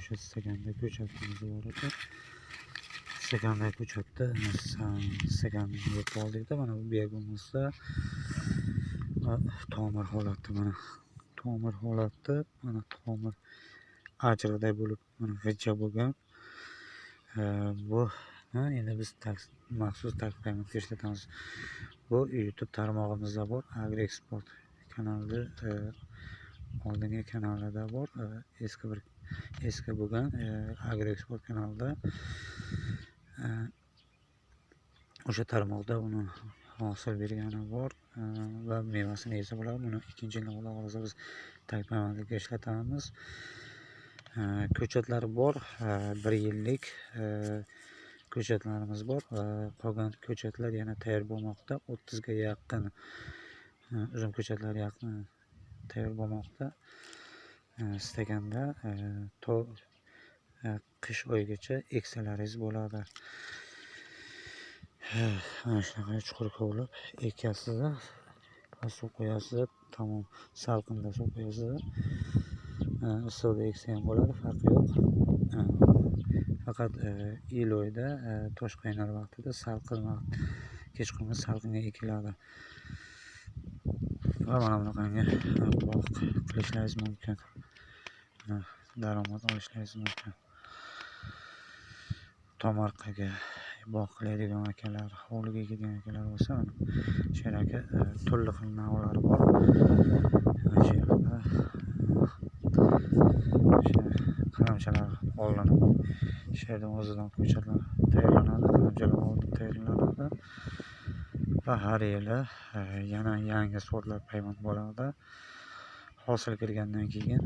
o'sha staganda ko'chatimiz bor edi. Staganda ko'chatda staganni yeb oldikda mana bu begimizda tomir holatda mana tomir ajriqday bo'lib mana g'ijja bo'lgan. Bu endi biz maxsus tagpaymanga ishlatamiz. Bu YouTube tarmog'imizda bor, AgriExport kanalida oldingi kanalida bor, eski bo'lgan AgriExport kanalida o'sha tarmoqda uni hosil bergani bor va mevasini yesa bo'ladi. Buni ikkinchi yilni xudo xohlasa biz tagpaymanlikka ishlatamiz. Ko'chatlar bor, 1 yillik ko'chatlarimiz bor. Qolgan ko'chatlar yana tayyor bo'lmoqda. 30 ga yaqin uzum ko'chatlar tayyor bo'lmoqda. Staganda to qish oyigacha eksalaringiz bo'ladi. Mana shunaqa chuqur kovlab ekasiz va suv qo'yasiz. Tamom salqinda suv qo'yasiz. Issiqda eksa ham bo'ladi, farqi yo'q. Faqat iyul oyida tosh qaynar vaqtida salqin vaqt kechqurun salqinga ekiladi. Va mana bunaqangi bog' qilishlaringiz mumkin. Daromad olishlaringiz mumkin. Tomorqaga bog' qiladigan akalar, hovliga ekadigan akalar bo'lsa, shu yerga turli xil navlari bor. Mana shu yerda qalamchalar olinib, shu yerdan o'zidan ko'chatlar tayyorlanadi, qalamchalar olinib tayyorlanadi va har yili yana yangi sortlar payvand bo'ladi. Hosil kirgandan keyin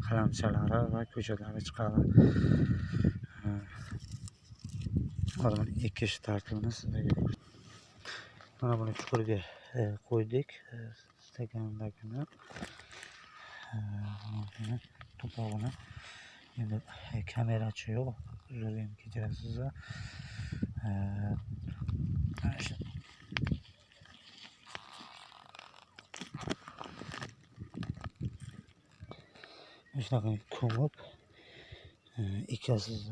qalamchalari va ko'chatlari chiqadi. Hozir ekish tartibini sizlarga ko'rsataman. Mana buni chuqurga qo'ydik. Stagandagini to'pog'ini endi kamerachi yo'q, uzrni kechirasiz. Shunaqa ko'mib ekasiz.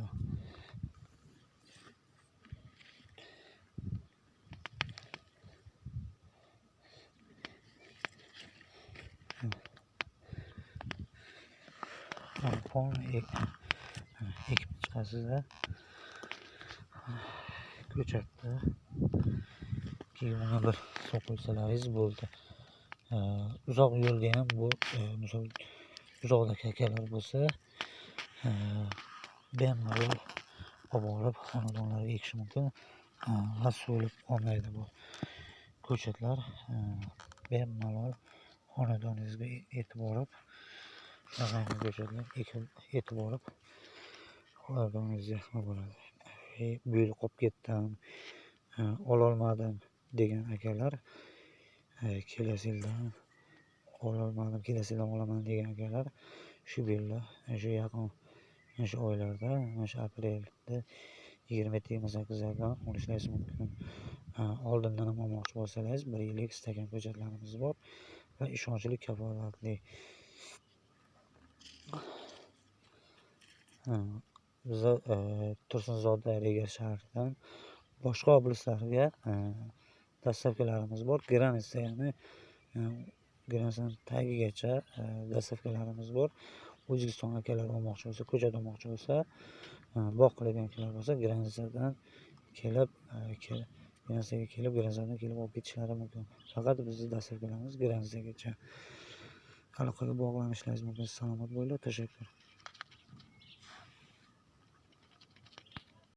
Ekib chiqasiz. Ko'chatda keyin uni bir suv qo'ysalaringiz bo'ldi. Uzoq yo'lga ham bu misol uzoqdagi akalar bo'lsa bemalol olib borib xonadonlarga ekish mumkin va so'lib olmaydi bu ko'chatlar. Bemalol xonadoningizga yetib borib shunaqangi ko'chatlar yetib borib xonadoningizga bo'ladi. Bu yil qolib ketdim, ololmadim degan akalar, kelasi yildan ololmadim, kelasi yildan olaman degan akalar shu yilda shu yaqin shu oylarda, shu aprelda 27-28lardan olishlaringiz mumkin. Oldindan ham olmoqchi bo'lsangiz 1 yillik stakan ko'chatlarimiz bor va ishonchli, kafolatli. Biz Tursunzoda Regar shahridan boshqa oblaslarga dastavkalarimiz bor. Granitsaning tagigacha dastavkalarimiz bor. O'zbekiston akalar olmoqchi bo'lsa, ko'chat olmoqchi bo'lsa, bog' qiladigan akalar bo'lsa, granitsadan kelib olib ketishlari mumkin. Faqat bizning dastavkalarimiz granitsagacha. Aloqaga bog'lanishlaringiz mumkin. Salomat bo'linglar, tashakkur.